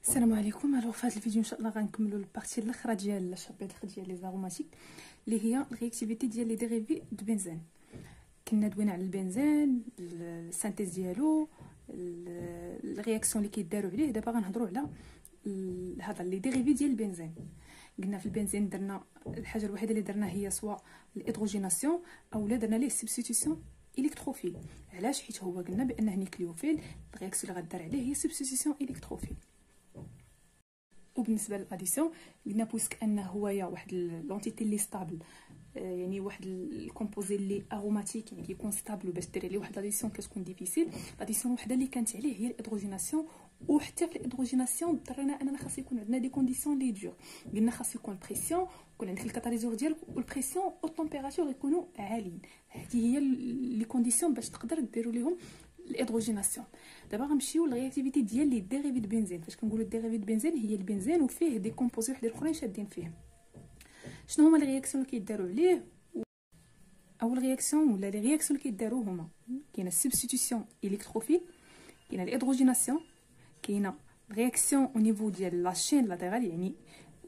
السلام عليكم. الوغ في هذا الفيديو ان شاء الله غنكملوا البارتي الاخرى ديال الشابيتر ديال لي زاروماتيك اللي هي الرياكتيفيتي ديال لي ديريفي دو بنزين. كنا دوينا على البنزين، السانتيز ديالو، الرياكسيون اللي كيداروا عليه. دابا غنهضروا على هذا لي ديريفي ديال البنزين. قلنا في البنزين درنا الحاجه الوحيده اللي درنا هي سواء الهيدروجيناسيون او لا درنا ليه سبستيتيسيون الكتروفيل. علاش؟ حيت هو قلنا بانه نيكليوفيل، الرياكسيون اللي غدار عليه هي سبستيتيسيون الكتروفيل. وبالنسبه للاديسيون قلنا بويسك انه هويا واحد لونتيتي اللي ستابل، يعني واحد الكومبوزي اللي اروماتيك، يعني كيكون ستابل، باش ديري ليه واحد لاديسيون كتكون ديفيسيل. لاديسيون وحده اللي كانت عليه هي الهيدروجيناسيون. وحتى في الهيدروجيناسيون ضرنا اننا خاص يكون عندنا دي كونديسيون لي دور. قلنا خاص يكون بريسيون، يكون عندك الكاتاليزور ديالك، والبريسيون والتمبيراتور يكونوا عاليين. هذه هي لي كونديسيون باش تقدر ديروا ليهم الهيدروجيناسيون. دابا غنمشيو للرياكتيفيتي ديال لي ديريفي دو بنزين. فاش كنقولوا ديريفي دو بنزين هي البنزين وفيه دي كومبوزي وحدين اخرين شادين فيه. شنو هما لي رياكسيون اللي كيداروا عليه؟ اول رياكسيون ولا لي رياكسيون اللي كيداروا هما كاينه السبستيتيسيون الكتروفيل، كاينه الهيدروجيناسيون، كاينه رياكسيون او نيفو ديال لا شين لاتيرال، يعني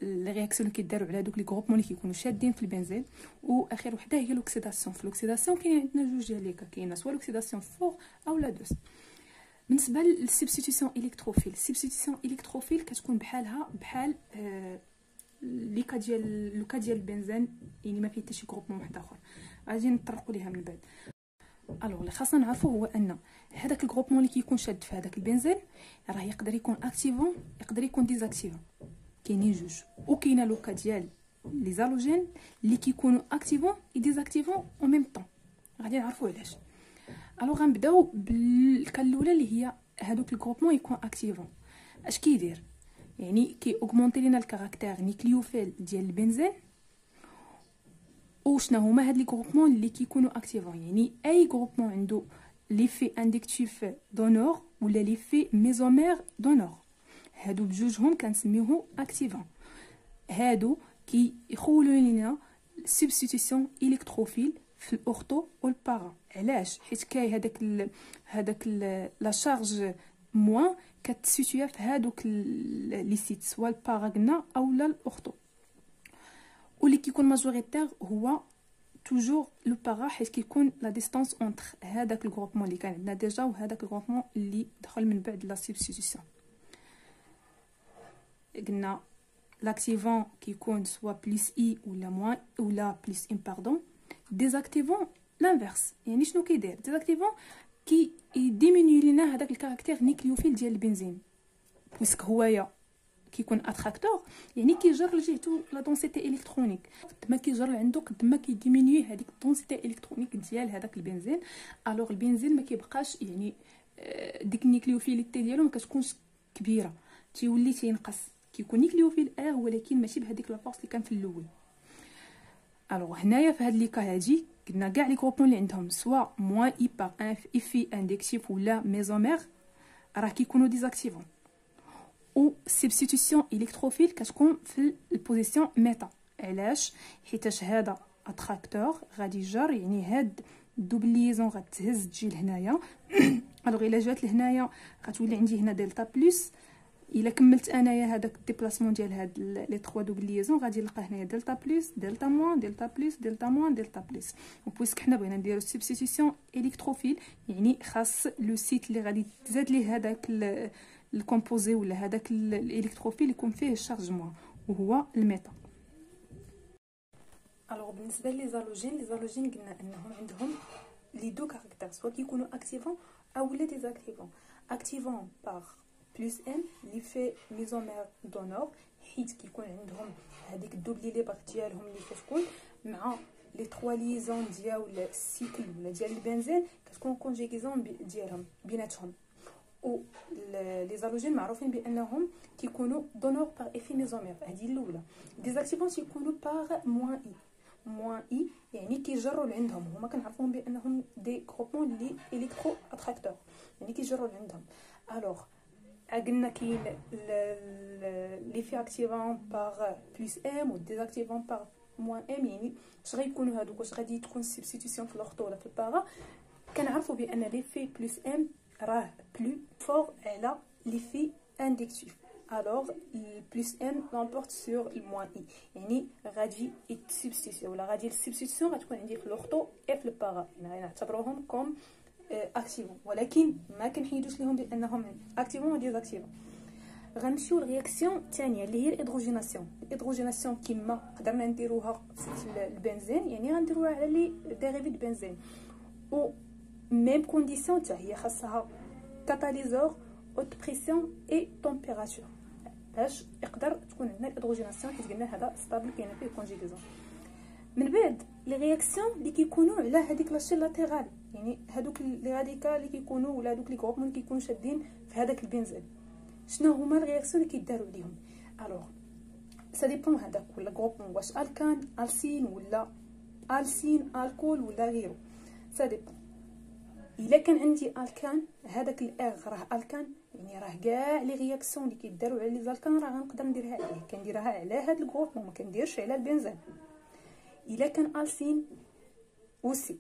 لي رياكسيون اللي كيداروا على دوك لي غروبمون اللي كيكونوا شادين في البنزين. واخر وحده هي لوكسيداسيون. في لوكسيداسيون كاين عندنا جوج ديال ليكا، كاينه سوا لوكسيداسيون فور او لا دوس. بالنسبه للسبستيتيسيون الكتروفيل، السبستيتيسيون الكتروفيل كتكون بحال ليكا ديال لوكا ديال البنزين، يعني ما فيه حتى شي غروبمون واحد اخر. غادي نطرقوا ليها من بعد. الوغ اللي خاصنا نعرفوا هو ان هذاك الغروبمون اللي كيكون شاد في هذاك البنزين راه يقدر يكون اكتيفون، يقدر يكون ديزاكتيفون. كاينين جوج. وكاينه لوكا ديال لي زالوجين اللي كيكونوا اكتيفون اي ديزاكتيفون او ميم طون. غادي نعرفوا علاش. الوغ غنبداو بالكال الاولى اللي هي هذوك الغروبمون يكون اكتيفون. اش كيدير؟ يعني كي اوغمونتي لينا الكاركتير نيكليوفيل ديال البنزين. وشنا هما هاد لي غروبمون اللي كيكونوا اكتيفون؟ يعني اي غروبمون عنده ليفي اندكتيف دونور ولا ليفي ميزومير دونور، هادو بجوجهم كنسميوه اكتيفون. هادو كيخولوا لينا سبستيتيسيون الكتروفيل في الاورتو والبارا. علاش؟ حيت كاي هذاك لا شارج موان كتسيتويا في هادوك لي سيت، سواء البارا قلنا او لا الاورتو. واللي كيكون ماجوريتير هو توجور لو بارا، حيت كيكون لا ديستانس اونتر هذاك الغروبمون اللي كان عندنا ديجا وهذاك الغروبمون اللي دخل من بعد لا سبستيتيسيون. قلنا لاكتيفون كيكون سوا بليس اي ولا موان ولا بليس ام باردون. ديزاكتيفون لانفيرس. يعني شنو كيدير ديزاكتيفون؟ كي يديمينيو لينا هذاك الكاركتير نيكليوفيل ديال البنزين، بويسك هوايا كيكون اتراكتور، يعني كيجر لجهته لا دونسيتي الكترونيك. قد ما كيجر لعندو قد ما كيديمينيو هذيك الدونسيتي الكترونيك ديال هذاك البنزين. الوغ البنزين ما كيبقاش، يعني ديك النيكليوفيليتي ديالو ما كتكونش كبيره، تيولي تينقص. كيكون نيكليوفيل ولكن ماشي بهذيك لا فورس اللي كان في الاول. الوغ هنايا في هاد لي كا هادي قلنا كاع لي غروبون اللي عندهم سوا موان اي بار افي اندكتيف ولا ميزومير راه كيكونوا ديزاكتيفون. و سبستيتيسيون الكتروفيل كتكون في البوزيسيون ميتا. علاش؟ حيتاش هذا اتراكتور غادي يجر، يعني هاد دوبليزون غتهز تجي لهنايا. الوغ الا جات لهنايا غتولي عندي هنا دلتا بلس. الا كملت انايا هذاك الديبلاسمون ديال هاد لي 3 دوبليزون غادي نلقى هنايا دلتا بلس دلتا موان دلتا بلس دلتا موان دلتا بلس. وبويسك حنا بغينا نديرو سبستيتيسيون الكتروفيل، يعني خاص لو سيت اللي غادي تزاد ليه هذاك الكومبوزي ولا هذاك الالكتروفيل يكون فيه الشارج موان، وهو الميتا. الوغ بالنسبه لي زالوجين قلنا انهم عندهم لي دو كاركتير، سواء كيكونوا اكتيفون او لا ديزاكتيفون. اكتيفون باغ بلس ام ليفي ميزومير دونور، حيت كيكون عندهم هذيك الدوبلي ليبر ديالهم اللي كتكون مع لي 3 ليزون ديال السيكل ولا ديال البنزين، كتكون كونجيغيزون ديالهم بيناتهم. و لي زالوجين معروفين بانهم كيكونوا دونور باغ افي ميزومير، هذه الاولى. ديزاكتيفون تيكونوا باغ موان اي، يعني كيجروا لعندهم. هما كنعرفوهم بانهم دي غروبمون لي الكترو اتراكتور، يعني كيجروا لعندهم. الوغ قلنا كاين لي في اكتيفون باغ بلس ام و ديزاكتيفون باغ موان ام. يعني اش غيكونوا هادوك؟ واش غادي تكون سبستيتيسيون في الاورتو ولا في البارا؟ كنعرفوا بان لي في بلس ام راه بلو فور على لي في اندكتيف. alors البلس ان لامبورت سور الموان اي، يعني غادي يتسبستيسيو ولا غادي السبستيسيون غتكون عندي في لوغتو اي في البارا، يعني نعتبروهم كوم اكتيفون، ولكن ما كنحيدوش ليهم بانهم اكتيفون و ديزاكتيفون. غنمشيو للرياكسيون الثانيه اللي هي الهيدروجيناسيون. الهيدروجيناسيون كما قدرنا نديروها في البنزين، يعني غنديروها على لي ديريفي د بنزين، و ميم كونديسيون حتى هي خاصها كاتاليزور haute pression et température باش يقدر تكون عندنا الهيدروجيناسيون كيف قلنا هذا ستابل كاين فيه كونجيغيزون. من بعد لي رياكسيون اللي كيكونوا على هذيك لاشين لاتيرال، يعني هذوك لي راديكال اللي كيكونوا ولا هذوك لي غروبمون اللي كيكونوا شادين في هذاك البنزين، شنو هما الرياكسيون اللي كيداروا عليهم؟ الوغ سا ديبون هذاك ولا غروبمون واش الكان السين ولا السين الكول ولا غيره، سا ديبون. الا كان عندي الكان هذاك الار راه الكان، يعني راه كاع لي رياكسيون اللي كيداروا على لي زالكان راه غنقدر نديرها عليه، كنديرها على هذا الجروب وما كنديرش على البنزين. الا كان السين اوسي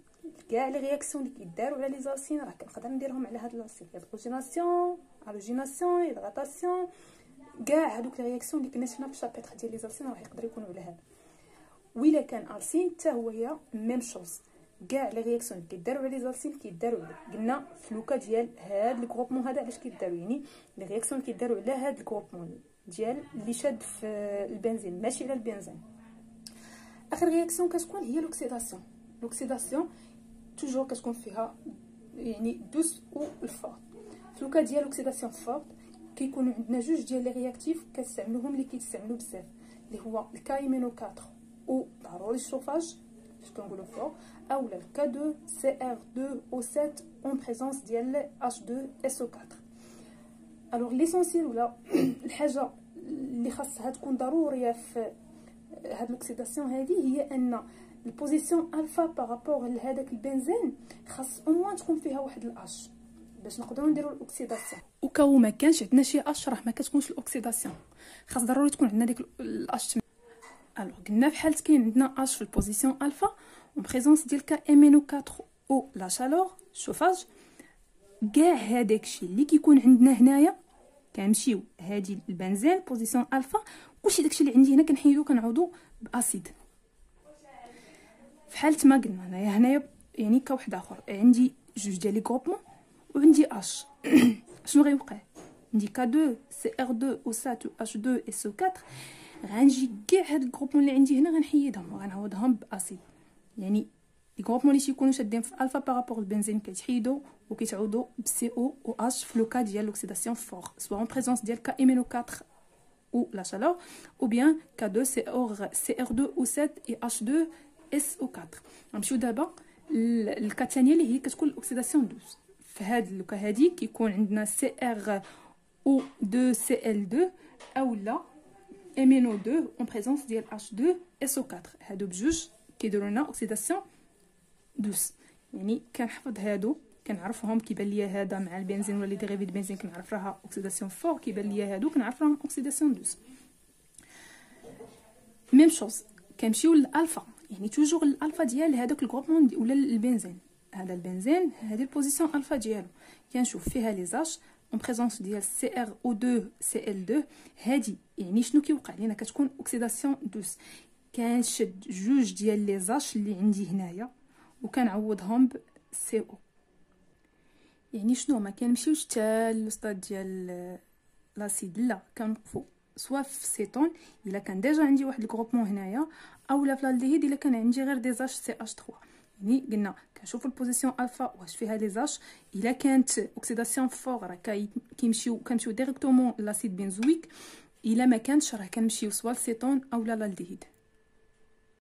كاع لي رياكسيون اللي كيداروا على لي زالسين راه كنقدر نديرهم على هاد لاسين، هيدروجيناسيون هالوجيناسيون هيدراتاسيون، كاع هذوك لي رياكسيون اللي كنا شفنا في الشابيتر ديال لي زالسين راه يقدروا يكونوا على هذا. وإلا كان السين حتى هو هي ميم شوز، كاع لي رياكسيون اللي كيداروا على لي زالسين كيداروا عليه. قلنا في لوكا ديال هاد الجروبمون هذا علاش كيداروا، يعني لي رياكسيون اللي كيداروا على هاد الجروبمون ديال اللي شاد في البنزين ماشي على البنزين. اخر رياكسيون كتكون هي لوكسيداسيون. لوكسيداسيون توجور كتكون فيها يعني دوس و الفورت. في لوكا ديال لوكسيداسيون فورت كيكونوا عندنا جوج ديال لي رياكتيف كنستعملوهم اللي كيتستعملوا بزاف، اللي هو الكايمينو 4 و ضروري الشوفاج باش كنقولوا فوق، اولا الكا 2 سي ار 2 او 7 اون بريزونس ديال اش 2 اس او 4. الوغ ليسونسيال ولا الحاجه اللي خاصها تكون ضروريه في هاد لوكسيداسيون هذه هي ان البوزيسيون الفا بارابور لهذاك البنزين خاص او موان تكون فيها واحد الاش باش نقدروا نديروا الاكسيداسيون. وكاو ما كانش عندنا شي اش راه ما كتكونش الاكسيداسيون، خاص ضروري تكون عندنا ديك الاش. الوغ قلنا في حاله كاين عندنا اش في البوزيسيون الفا اون بريزونس ديال كا امينو 4 او لا شالور شوفاج، كاع هذاك الشيء اللي كيكون عندنا هنايا كنمشيو هادي البنزين بوزيسيون الفا، كلشي داكشي اللي عندي هنا كنحيدو كنعوضو باسيد. في حاله ما قلنا هنايا يعني كواحد اخر عندي جوج ديال لي غروبمون وعندي اش شنو غيوقع؟ عندي كا 2 سي ار 2 او 7 اش 2 اس او 4، غنجي كاع هاد الجروبمون اللي عندي هنا غنحيدهم وغنعوضهم باسيد. يعني لي غروبمون اللي تيكونوا شادين في الفا بارابور البنزين كيتحيدوا وكيتعوضوا بسي او و اش في لوكا ديال لوكسيداسيون فور، سوا اون بريزونس ديال كا امينو 4 ou la chaleur, ou bien K2 CR2 ou 7 et H2 SO4. غنمشيو دابا الكا الثانيه اللي هي كتكون الاكسيداسيون دوز. في هاد اللوكا هادي كيكون عندنا CrO2Cl2 اولا MnO2 اون بريزونس ديال H2 SO4. هادو بجوج كيديروا لنا اوكسيداسيون دوز، يعني كنحفظ هادو كنعرفهم كيبان ليا هذا مع البنزين ولا لي ديريفي د بنزين كنعرف راها اوكسيداسيون فور، كيبان ليا هادو كنعرف راهم اوكسيداسيون دوز. ميم شوز كنمشيو للالفا، يعني توجور الالفا ديال هذاك الجروبمون ولا البنزين، هذا البنزين هذه البوزيسيون الفا ديالو كنشوف فيها لي زاش اون بريزونس ديال CrO2Cl2. هذه يعني شنو كيوقع لينا؟ كتكون اوكسيداسيون دوز، كنشد جوج ديال لي زاش اللي عندي هنايا وكنعوضهم ب CO. يعني شنو ما كنمشيوش حتى للوسطاد ديال لاسيد، لا كنوقفوا سوا في سيتون الا كان ديجا عندي واحد الجروبمون هنايا، اولا في الالديهيد الا كان عندي غير دي زاش سي اش 3. يعني قلنا كنشوفوا البوزيسيون الفا واش فيها لي زاش، الا كانت اوكسيداسيون فور راه كنمشيو ديريكتومون لاسيد بنزويك، الا ما كانتش راه كنمشيو سوا للسيتون اولا للالديهيد.